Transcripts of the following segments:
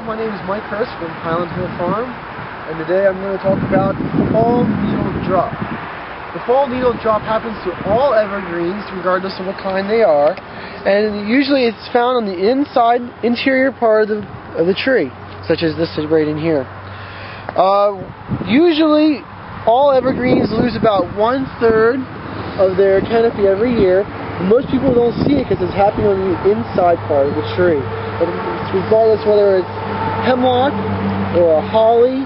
my name is Mike Hurst from Highland Farm, and today I'm going to talk about fall needle drop. The fall needle drop happens to all evergreens, regardless of what kind they are, and usually it's found on the interior part of the tree, such as this right in here. Usually, all evergreens lose about 1/3 of their canopy every year. Most people don't see it because it's happening on the inside part of the tree. But regardless whether it's hemlock or a holly,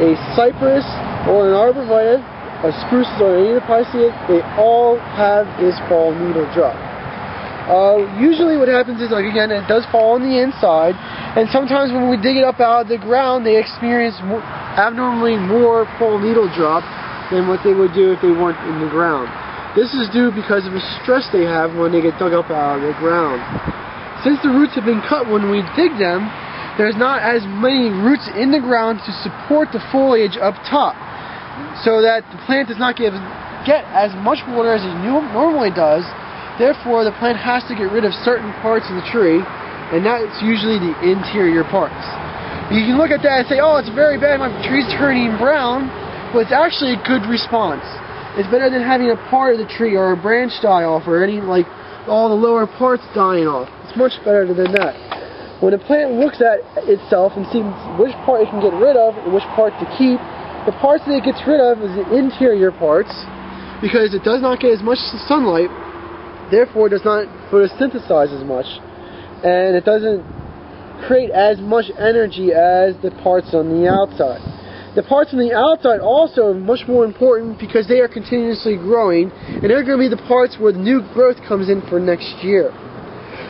a cypress or an arborvitae, a spruce or any of the pisceae, they all have this fall needle drop. Usually what happens is, like, again, it does fall on the inside, and sometimes when we dig it up out of the ground, they experience abnormally more fall needle drop than what they would do if they weren't in the ground. This is due because of the stress they have when they get dug up out of the ground. Since the roots have been cut when we dig them, there's not as many roots in the ground to support the foliage up top, so that the plant does not get as much water as it normally does. Therefore, the plant has to get rid of certain parts of the tree, and that's usually the interior parts. You can look at that and say, oh, it's very bad, my tree's turning brown, but it's actually a good response. It's better than having a part of the tree or a branch die off or any, like, all the lower parts dying off. It's much better than that. When a plant looks at itself and sees which part it can get rid of and which part to keep, the parts that it gets rid of is the interior parts, because it does not get as much sunlight, therefore it does not photosynthesize as much, and it doesn't create as much energy as the parts on the outside. The parts on the outside also are much more important because they are continuously growing, and they're going to be the parts where the new growth comes in for next year.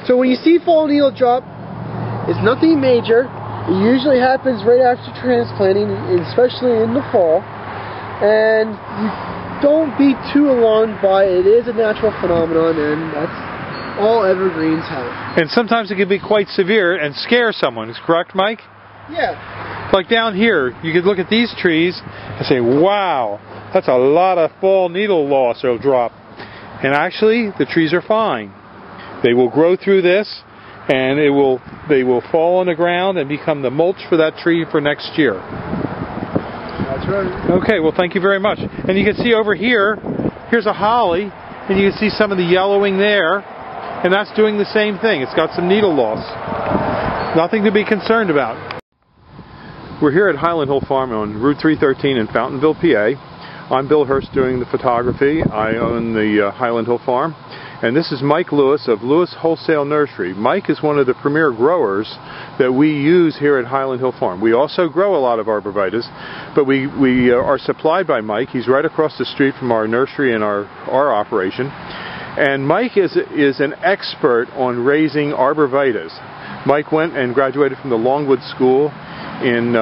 So when you see fall needle drop, it's nothing major. It usually happens right after transplanting, especially in the fall, and you don't be too alarmed by it. It is a natural phenomenon, and that's all evergreens have. And sometimes it can be quite severe and scare someone, is correct, Mike? Yeah. Like down here, you could look at these trees and say, wow, that's a lot of fall needle loss or drop. And actually, the trees are fine. They will grow through this, and they will fall on the ground and become the mulch for that tree for next year. That's right. Okay, well, thank you very much. And you can see over here, here's a holly, and you can see some of the yellowing there, and that's doing the same thing. It's got some needle loss. Nothing to be concerned about. We're here at Highland Hill Farm on Route 313 in Fountainville, PA. I'm Bill Hurst doing the photography. I own the Highland Hill Farm. And this is Mike Lewis of Lewis Wholesale Nursery. Mike is one of the premier growers that we use here at Highland Hill Farm. We also grow a lot of arborvitaes, but we are supplied by Mike. He's right across the street from our nursery and our operation. And Mike is an expert on raising arborvitaes. Mike went and graduated from the Longwood School in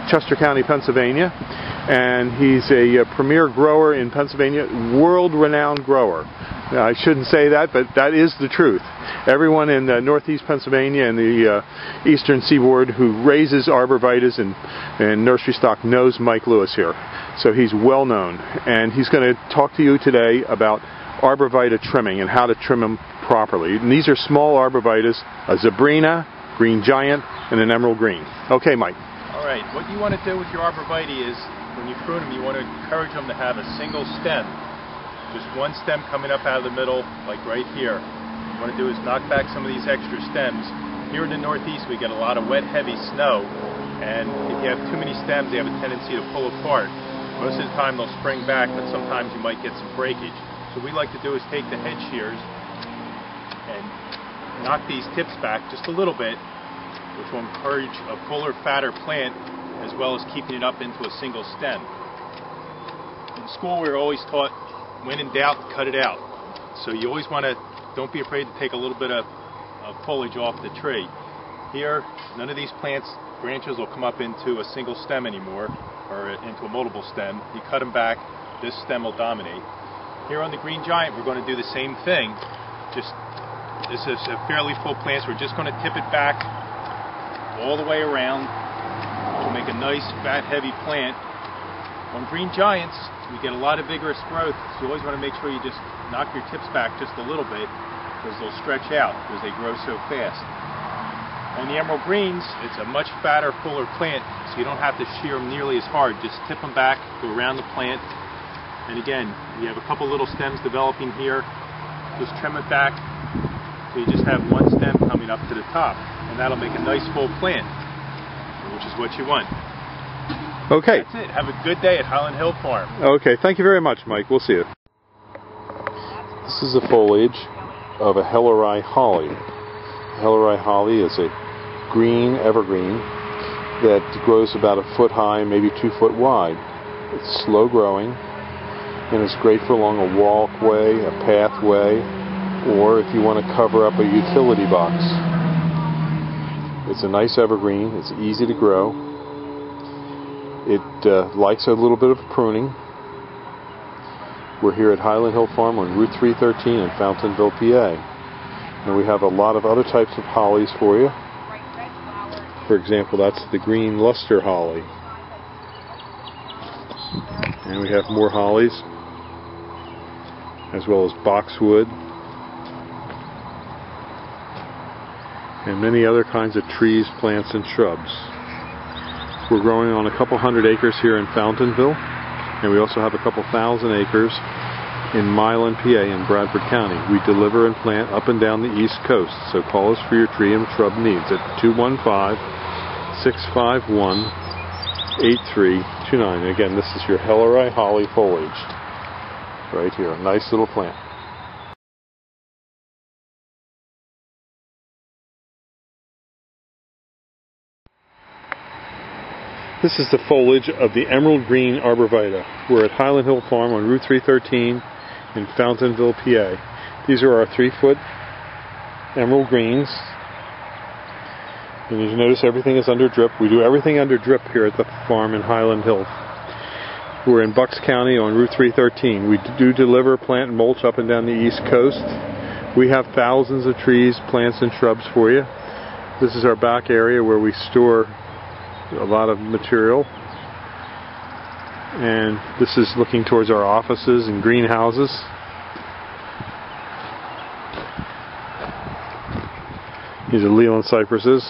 Chester County, Pennsylvania, and he's a premier grower in Pennsylvania, world-renowned grower. I shouldn't say that, but that is the truth. Everyone in northeast Pennsylvania and the eastern seaboard who raises arborvitaes and nursery stock knows Mike Lewis here. So he's well known, and he's going to talk to you today about arborvitae trimming and how to trim them properly. And these are small arborvitaes, a Zebrina, green giant, and an emerald green. Okay, Mike. All right, what you want to do with your arborvitae is, when you prune them, you want to encourage them to have a single stem. Just one stem coming up out of the middle, like right here. What you want to do is knock back some of these extra stems. Here in the Northeast, we get a lot of wet, heavy snow, and if you have too many stems, they have a tendency to pull apart. Most of the time, they'll spring back, but sometimes you might get some breakage. So what we like to do is take the head shears and knock these tips back just a little bit, which will encourage a fuller, fatter plant, as well as keeping it up into a single stem. In school, we were always taught, when in doubt, cut it out. So you always want to, don't be afraid to take a little bit of foliage off the tree. Here, none of these plants, branches will come up into a single stem anymore, or into a multiple stem. You cut them back, this stem will dominate. Here on the green giant, we're going to do the same thing. This is a fairly full plant, so we're just going to tip it back all the way around to make a nice, fat, heavy plant. On green giants, we get a lot of vigorous growth, so you always want to make sure you just knock your tips back just a little bit, because they'll stretch out because they grow so fast. On the emerald greens, it's a much fatter, fuller plant, so you don't have to shear them nearly as hard. Just tip them back, go around the plant, and again, you have a couple little stems developing here. Just trim it back, so you just have one stem coming up to the top, and that'll make a nice full plant, which is what you want. Okay. That's it. Have a good day at Highland Hill Farm. Okay, thank you very much, Mike. We'll see you. This is the foliage of a Helleri holly. Helleri holly is a green evergreen that grows about a foot high, maybe 2 foot wide. It's slow growing, and it's great for along a walkway, a pathway, or if you want to cover up a utility box. It's a nice evergreen. It's easy to grow. It likes a little bit of pruning. We're here at Highland Hill Farm on Route 313 in Fountainville, PA. And we have a lot of other types of hollies for you. For example, that's the green luster holly. And we have more hollies, as well as boxwood, and many other kinds of trees, plants, and shrubs. We're growing on a couple hundred acres here in Fountainville, and we also have a couple thousand acres in Highland, PA, in Bradford County. We deliver and plant up and down the East Coast, so call us for your tree and shrub needs at 215-651-8329. Again, this is your Helleri holly foliage right here. A nice little plant. This is the foliage of the emerald green arborvitae. We're at Highland Hill Farm on Route 313 in Fountainville, PA. These are our 3-foot emerald greens. And as you notice, everything is under drip. We do everything under drip here at the farm in Highland Hill. We're in Bucks County on Route 313. We do deliver plant and mulch up and down the East Coast. We have thousands of trees, plants, and shrubs for you. This is our back area where we store a lot of material, and this is looking towards our offices and greenhouses. These are Leland cypresses.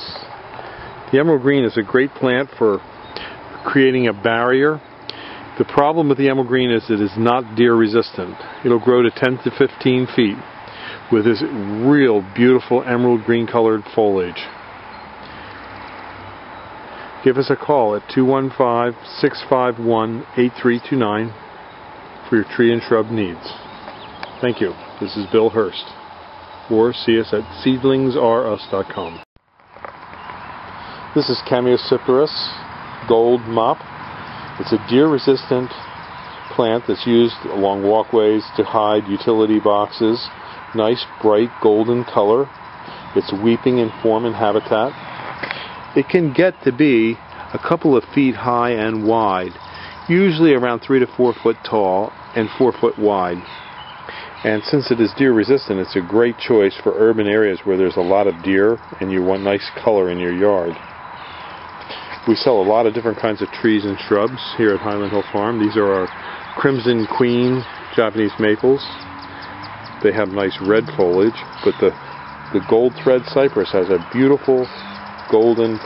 The emerald green is a great plant for creating a barrier. The problem with the emerald green is it is not deer resistant. It'll grow to 10 to 15 feet with this real beautiful emerald green colored foliage. Give us a call at 215-651-8329 for your tree and shrub needs. Thank you. This is Bill Hurst. Or see us at seedlingsrus.com. This is Cameocyparis gold mop. It's a deer-resistant plant that's used along walkways to hide utility boxes. Nice, bright, golden color. It's weeping in form and habitat. It can get to be a couple of feet high and wide, usually around 3 to 4 foot tall and 4 foot wide. And since it is deer resistant, it's a great choice for urban areas where there's a lot of deer and you want nice color in your yard. We sell a lot of different kinds of trees and shrubs here at Highland Hill Farm. These are our Crimson Queen Japanese maples. They have nice red foliage, but the gold thread cypress has a beautiful golden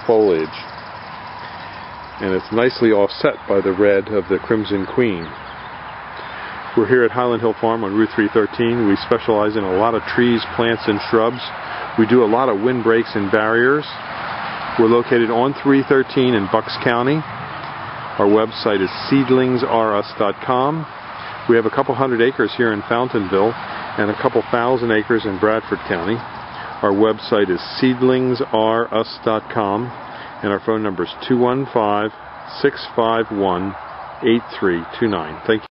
foliage, and it's nicely offset by the red of the Crimson Queen. We're here at Highland Hill Farm on Route 313. We specialize in a lot of trees, plants, and shrubs. We do a lot of windbreaks and barriers. We're located on 313 in Bucks County. Our website is seedlingsrus.com. We have a couple hundred acres here in Fountainville and a couple thousand acres in Bradford County. Our website is seedlingsrus.com, and our phone number is 215-651-8329. Thank you.